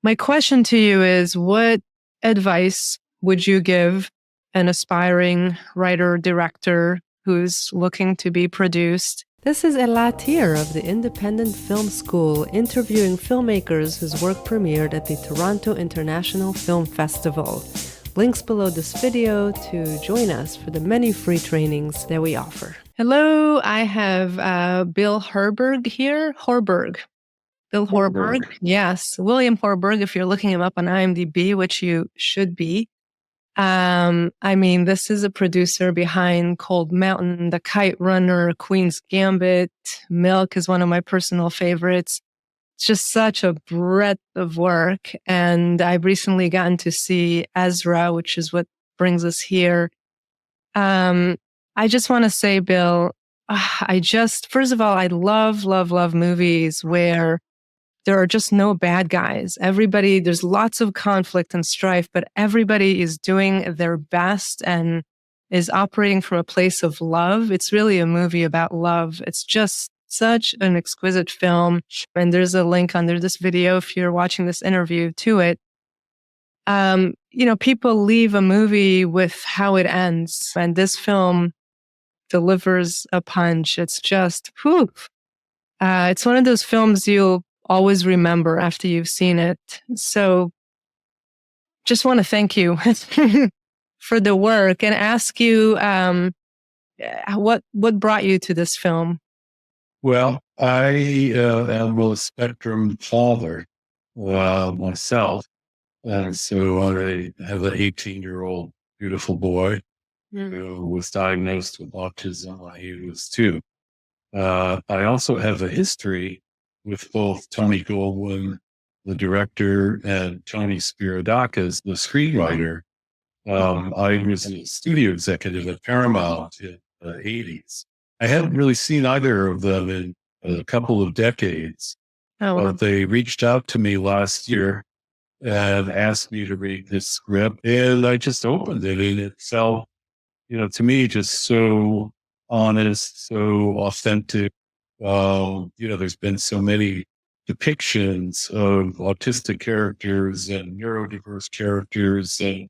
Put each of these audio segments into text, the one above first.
My question to you is, what advice would you give an aspiring writer, director who's looking to be produced? This is Thier of the Independent Film School, interviewing filmmakers whose work premiered at the Toronto International Film Festival. Links below this video to join us for the many free trainings that we offer. Hello, I have Bill Horberg here. Bill Horberg. Yes, William Horberg, if you're looking him up on IMDb, which you should be. This is a producer behind Cold Mountain, The Kite Runner, Queen's Gambit. Milk is one of my personal favorites. It's just such a breadth of work. And I've recently gotten to see Ezra, which is what brings us here. I just want to say, Bill, first of all, I love movies where there are just no bad guys. There's lots of conflict and strife, but everybody is doing their best and is operating from a place of love. It's really a movie about love. It's just such an exquisite film. And there's a link under this video if you're watching this interview to it. People leave a movie with how it ends, and this film delivers a punch. It's just, it's one of those films you'll always remember after you've seen it. So just want to thank you for the work and ask you what brought you to this film? Well, I am a spectrum father myself. And so I have an 18-year-old beautiful boy who was diagnosed with autism when he was 2. I also have a history with both Tony Goldwyn, the director, and Tony Spiridakis, the screenwriter. I was a studio executive at Paramount in the 80s. I hadn't really seen either of them in a couple of decades. But they reached out to me last year and asked me to read this script. And I just opened it, and it felt, to me, just so honest, so authentic. There's been so many depictions of autistic characters and neurodiverse characters, and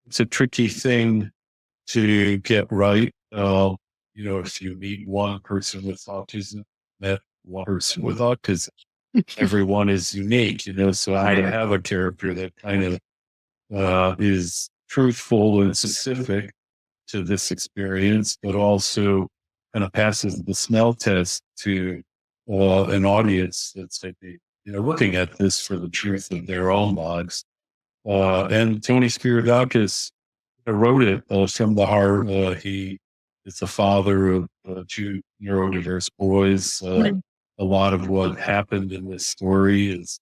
it's a tricky thing to get right. If you meet one person with autism, everyone is unique, so I have a character that kind of is truthful and specific to this experience, but also kind of passes the smell test to an audience that's looking at this for the truth of their own lives. And Tony Spiridakis wrote it from the heart. He is the father of 2 neurodiverse boys. A lot of what happened in this story is,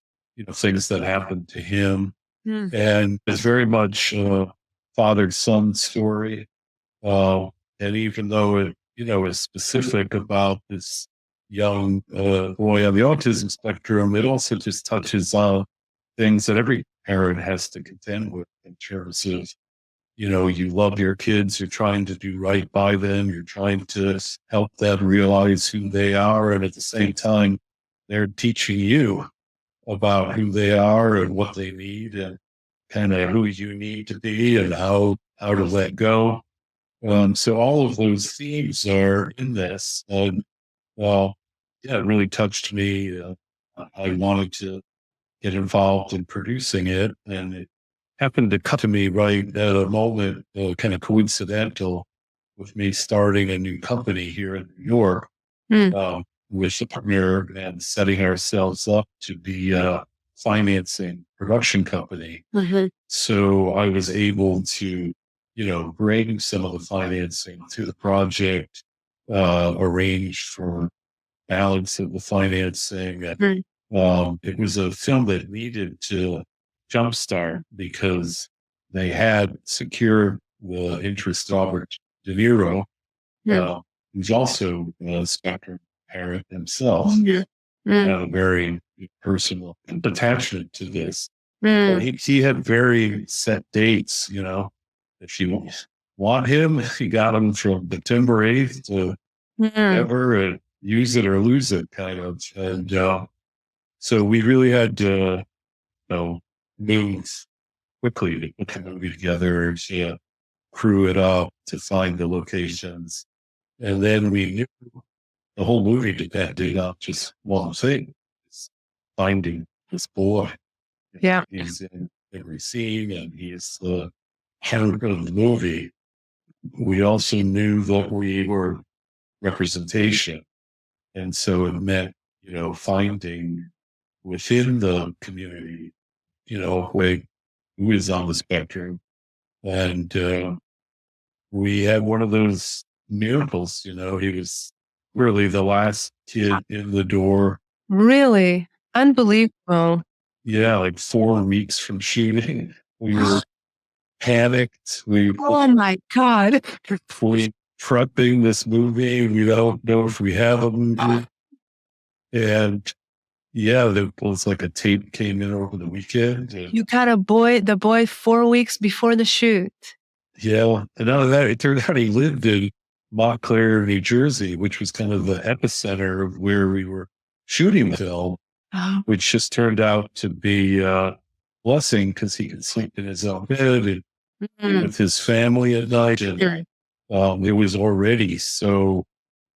things that happened to him. And it's very much a father-son story. And even though it, is specific about this young boy on the autism spectrum, it also just touches on things that every parent has to contend with in terms of, you love your kids, you're trying to do right by them, you're trying to help them realize who they are, and at the same time, they're teaching you about who they are and what they need and kind of who you need to be and how to let go. So all of those themes are in this. And it really touched me. I wanted to get involved in producing it, and it happened to come to me right at a moment, kind of coincidental, with me starting a new company here in New York, with a partner and setting ourselves up to be a financing production company. So I was able to, bring some of the financing to the project, arrange for balance of the financing. And it was a film that needed to jumpstart because they had secured the interest of Robert De Niro, who's also a spectrum parent himself, and a very personal attachment to this. He had very set dates, if you want him, he got him from September 8th to ever, and use it or lose it kind of. And so we really had to moves quickly to put the movie together and to crew it up to find the locations. And then we knew the whole movie depended on just one thing, finding this boy. Yeah. He's in every scene and he's the heart of the movie. We also knew that we were representation. And so it meant, finding within the community, who is on the spectrum. And we had one of those miracles, he was really the last kid in the door. Really? Unbelievable. Yeah, like 4 weeks from shooting. We were panicked. Oh my God. We prepping this movie. We don't know if we have a movie. And yeah, there was like a tape came in over the weekend. You got the boy 4 weeks before the shoot. Yeah. And out of that, it turned out he lived in Montclair, New Jersey, which was kind of the epicenter of where we were shooting the film, which just turned out to be a blessing because he could sleep in his own bed and with his family at night. And it was already so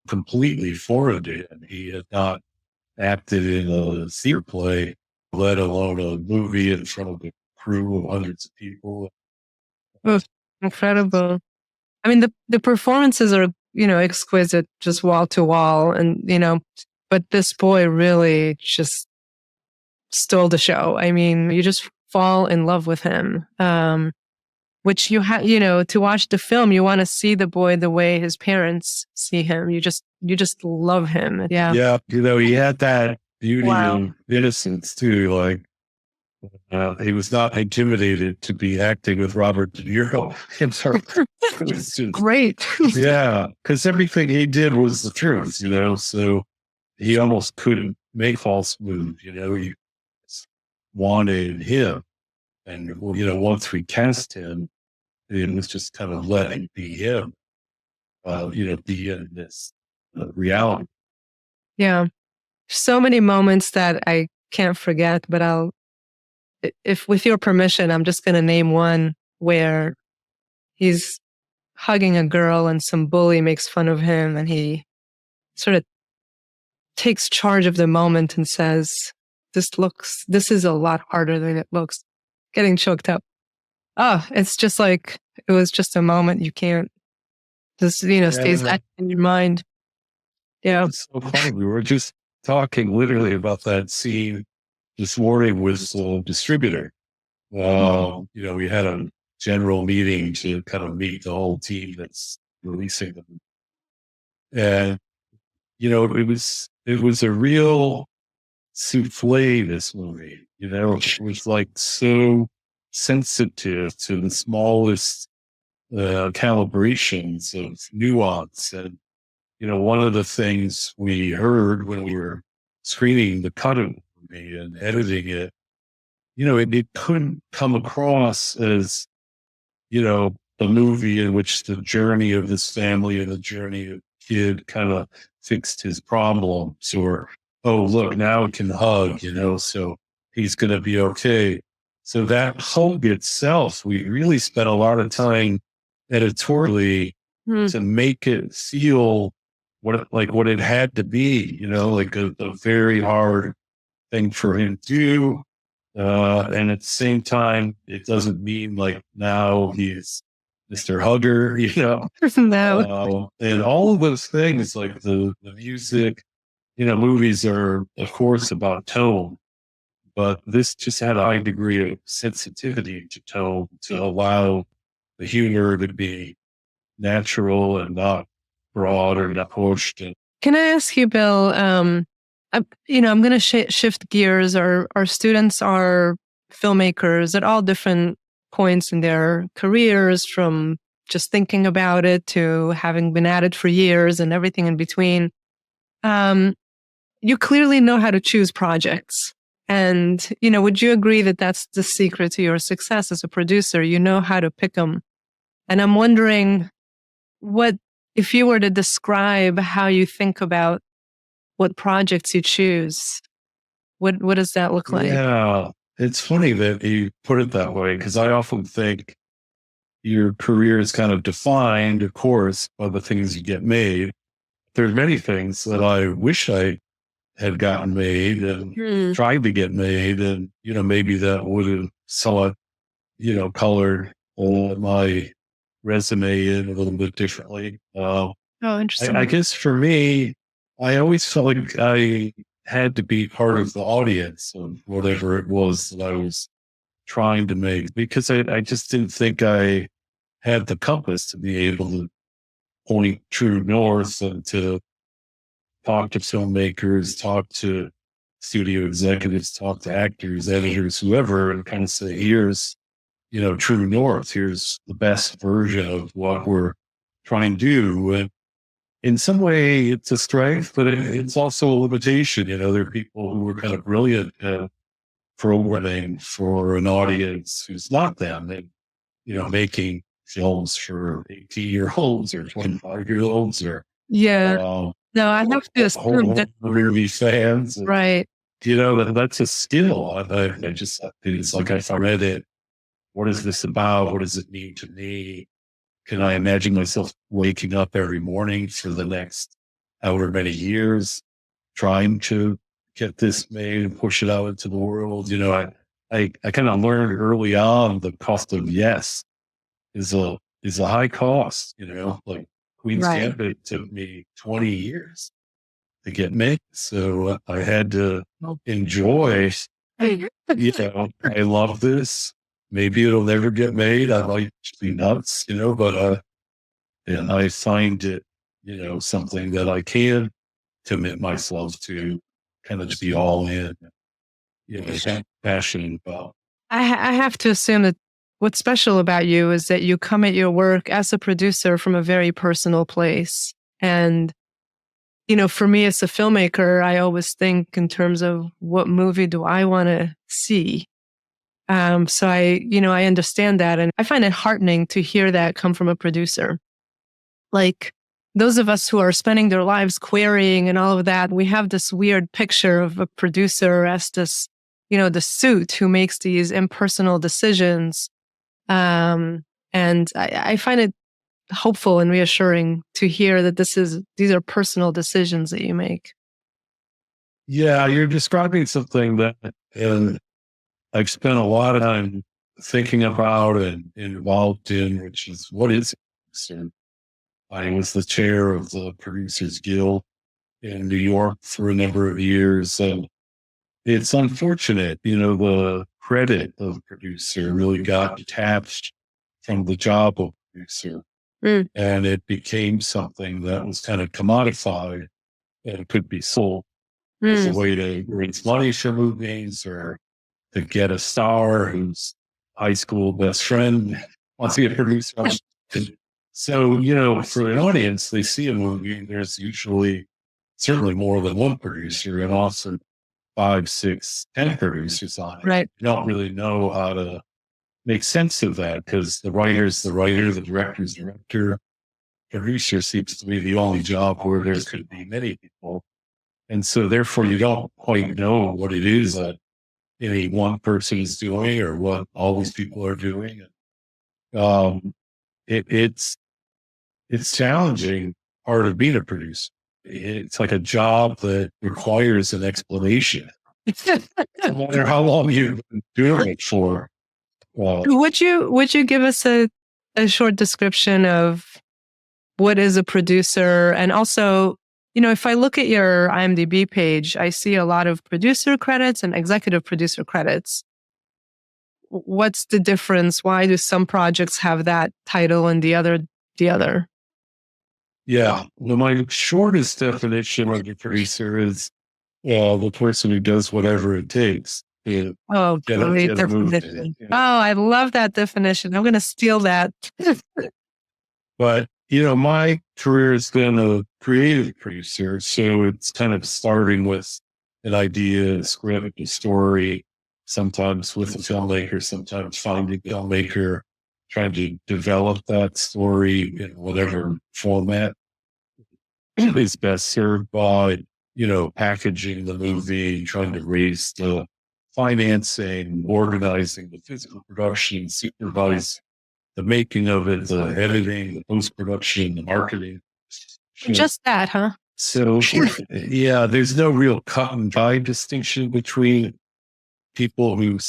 completely foreign to him. He had not acted in a theater play, let alone a movie in front of a crew of hundreds of people. Oh, incredible. I mean, the performances are, exquisite, just wall to wall. And, but this boy really just stole the show. I mean, you just fall in love with him. Which you have, to watch the film, you want to see the boy the way his parents see him. You just love him. Yeah. Yeah. He had that beauty and innocence too. Like, he was not intimidated to be acting with Robert De Niro himself. Great. Yeah. Because everything he did was the truth, so he almost couldn't make false moves, he wanted him. And, once we cast him, it was just kind of letting be him, be in this reality. Yeah. So many moments that I can't forget, but if with your permission, I'm just going to name one where he's hugging a girl and some bully makes fun of him and he sort of takes charge of the moment and says, this is a lot harder than it looks. Getting choked up. Oh, it's just like, it was just a moment you can't just, stays that in your mind. Yeah. It's so funny. We were just talking literally about that scene this morning with the distributor. We had a general meeting to kind of meet the whole team that's releasing them. And, it was a real souffle, this movie, it was like so sensitive to the smallest calibrations of nuance. And, one of the things we heard when we were screening the cut of the movie and editing it, it couldn't come across as, a movie in which the journey of this family and the journey of the kid kind of fixed his problems, or, oh, look, now it can hug, so he's going to be okay. So that hug itself, we really spent a lot of time editorially to make it feel what it had to be, like a very hard thing for him to do. And at the same time, it doesn't mean like now he's Mr. Hugger, No. And all of those things, like the music, movies are, of course, about tone, but this just had a high degree of sensitivity to tone to allow the humor to be natural and not broad or not pushed. Can I ask you, Bill, I'm going to shift gears. Our students are filmmakers at all different points in their careers, from just thinking about it to having been at it for years and everything in between. You clearly know how to choose projects. And, would you agree that that's the secret to your success as a producer? You know how to pick them. And I'm wondering, if you were to describe how you think about what projects you choose, what does that look like? Yeah, it's funny that you put it that way, because I often think your career is kind of defined, of course, by the things you get made. There's many things that I wish I had gotten made and tried to get made. And, maybe that would have somewhat, colored my resume in a little bit differently. Oh, interesting. I guess for me, I always felt like I had to be part of the audience of whatever it was that I was trying to make, because I just didn't think I had the compass to be able to point true north and to talk to filmmakers, talk to studio executives, talk to actors, editors, whoever, and kind of say, here's, true north. Here's the best version of what we're trying to do. And in some way it's a strength, but it's also a limitation. There are people who are kind of brilliant at programming for an audience who's not them, and, making films for 18-year-olds or 25-year-olds or, no, I have to assume that movie fans. And, right. That's a skill. I just, it's like, if I read it, what is this about? What does it mean to me? Can I imagine myself waking up every morning for the next however many years, trying to get this made and push it out into the world? I kind of learned early on the cost of yes is a high cost. Like Queen's Gambit took me 20 years to get made, so I had to enjoy. I love this. Maybe it'll never get made. I might be nuts, but and I find it, something that I can commit myself to, kind of just be all in, passionate about. I have to assume that what's special about you is that you come at your work as a producer from a very personal place. And, for me as a filmmaker, I always think in terms of what movie do I want to see? So I understand that. And I find it heartening to hear that come from a producer. Like those of us who are spending their lives querying and all of that, we have this weird picture of a producer as this, the suit who makes these impersonal decisions. And I find it hopeful and reassuring to hear that these are personal decisions that you make. Yeah, you're describing something that, and I've spent a lot of time thinking about and involved in, which is, what is it? I was the chair of the Producers Guild in New York for a number of years, and it's unfortunate, the credit of producer really got detached from the job of producer, and it became something that was kind of commodified and could be sold as a way to raise money for movies, or to get a star whose high school best friend wants to be a producer. So, for an audience, they see a movie, there's usually certainly more than one producer, and often 5, 6, 10 producers on it. Right. You don't really know how to make sense of that, because the writer's the writer, the director's the director. Producer seems to be the only job where there could be many people. And so therefore you don't quite know what it is that any one person is doing or what all these people are doing. It's challenging part of being a producer. It's like a job that requires an explanation. No matter how long you've been doing it for. Would you give us a short description of what is a producer? And also, if I look at your IMDb page, I see a lot of producer credits and executive producer credits. What's the difference? Why do some projects have that title and the other? Yeah. Well, my shortest definition of a producer is the person who does whatever it takes. Oh, great definition. Oh, I love that definition. I'm going to steal that. But, my career has been a creative producer. So it's kind of starting with an idea, a script, a story, sometimes with a filmmaker, sometimes finding a filmmaker, trying to develop that story in whatever format is best served by, packaging the movie, trying to raise the financing, organizing the physical production, supervise the making of it, the editing, the post-production, the marketing. Just that, huh? So, yeah, there's no real cut and dry distinction between people who,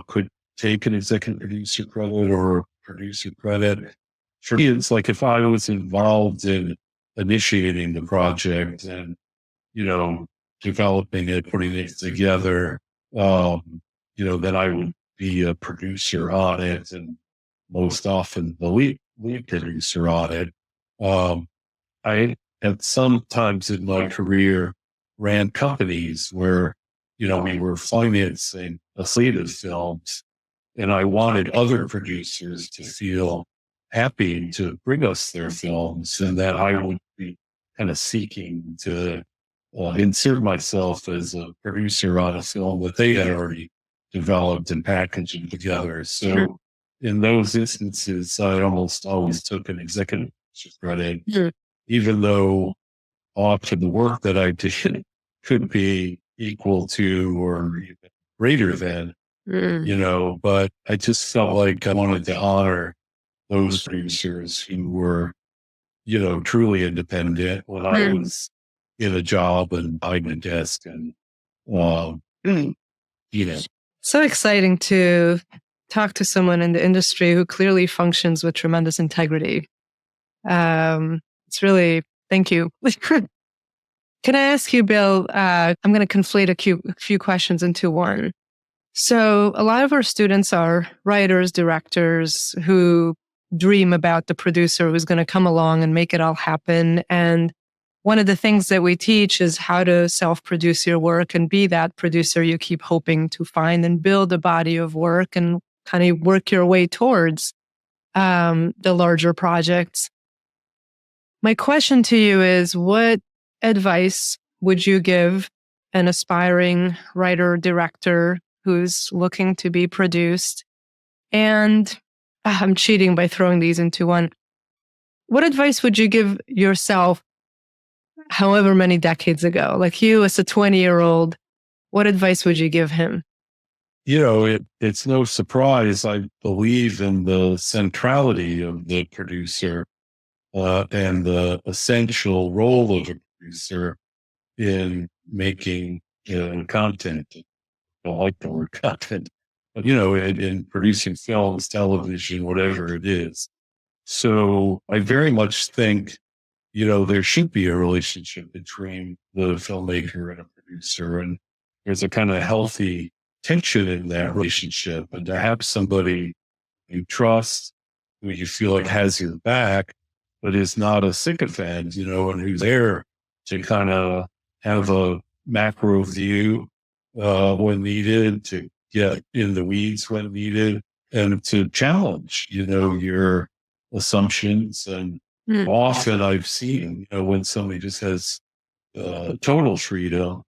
could take an executive producer credit or producer credit. For me, it's like if I was involved in initiating the project and, developing it, putting it together, then I would be a producer on it, and most often the lead producer on it. I have sometimes in my career ran companies where, we were financing a slate of films, and I wanted other producers to feel happy to bring us their films, and that I would be kind of seeking to insert myself as a producer on a film that they had already developed and packaged together. So in those instances, I almost always took an executive credit, even though often the work that I did could be equal to or even greater than, but I just felt like I wanted to honor those producers who were, truly independent when I was in a job and behind a desk, and, So exciting to talk to someone in the industry who clearly functions with tremendous integrity. It's really, thank you. Can I ask you, Bill, I'm going to conflate a few questions into one. So a lot of our students are writers, directors who dream about the producer who's going to come along and make it all happen. And one of the things that we teach is how to self-produce your work and be that producer you keep hoping to find, and build a body of work and kind of work your way towards the larger projects. My question to you is, what advice would you give an aspiring writer, director who's looking to be produced? And I'm cheating by throwing these into one. What advice would you give yourself however many decades ago? Like you as a 20-year-old, what advice would you give him? It's no surprise. I believe in the centrality of the producer and the essential role of a producer in making content. I don't like the word content, but in producing films, television, whatever it is. So I very much think, there should be a relationship between the filmmaker and a producer, and there's a kind of healthy tension in that relationship. And to have somebody you trust, who you feel like has your back, but is not a sycophant, and who's there to kind of have a macro view when needed, to get in the weeds when needed, and to challenge, your assumptions. And often I've seen, when somebody just has total freedom,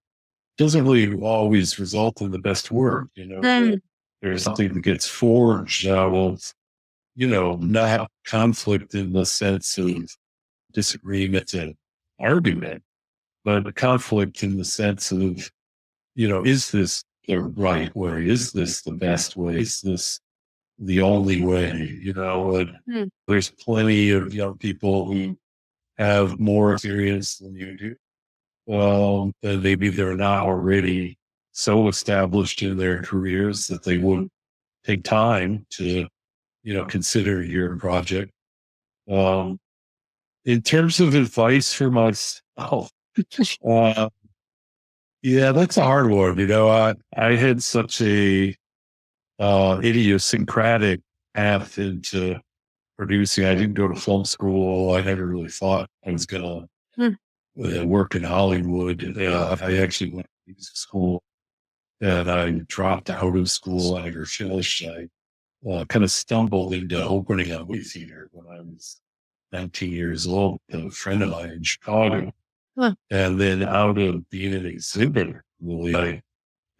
doesn't really always result in the best work. There's something that gets forged out of, not conflict in the sense of disagreement and argument, but conflict in the sense of, is this the right way? Is this the best way? Is this the only way? And there's plenty of young people who have more experience than you do. And maybe they're not already so established in their careers that they would take time to, consider your project. In terms of advice for myself, yeah, that's a hard one. I had such a idiosyncratic path into producing. I didn't go to film school. I never really thought I was going to work in Hollywood. I actually went to music school, and I dropped out of school. I never finished. I kind of stumbled into opening a movie theater when I was 19 years old, with a friend of mine in Chicago. And then out of being an exhibitor, really, I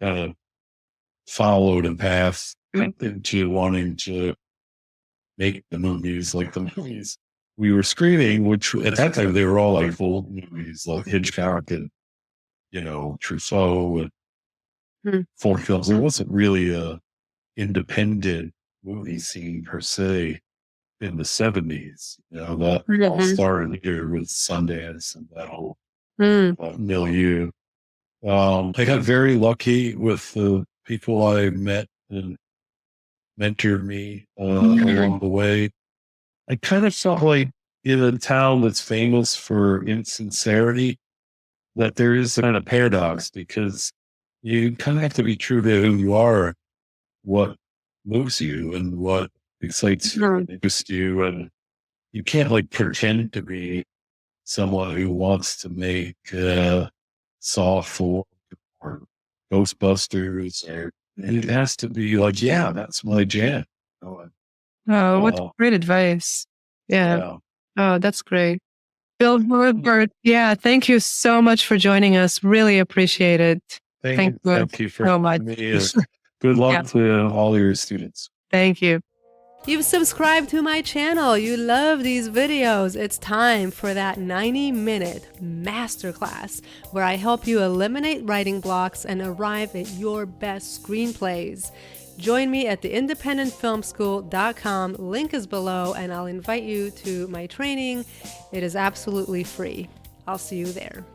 kind of followed a path into wanting to make the movies, like the movies we were screening, which at that time they were all like old movies, like Hitchcock and, Truffaut and for films. There wasn't really a independent movie scene per se in the 70s. You know, that all started here with Sundance and that whole milieu. I got very lucky with the people I met and mentored me along the way. I kind of felt like in a town that's famous for insincerity, that there is a kind of paradox, because you kind of have to be true to who you are, what moves you and what excites you and interests you. And you can't like pretend to be someone who wants to make Saw 4 or Ghostbusters, and it has to be like, yeah, that's my jam. Oh, what great advice. Yeah. Oh, that's great. Bill Horberg, yeah, thank you so much for joining us. Really appreciate it. Thank you for so much. me. Good luck to all your students. Thank you. You've subscribed to my channel. You love these videos. It's time for that 90-minute masterclass where I help you eliminate writing blocks and arrive at your best screenplays. Join me at theindependentfilmschool.com. Link is below, and I'll invite you to my training. It is absolutely free. I'll see you there.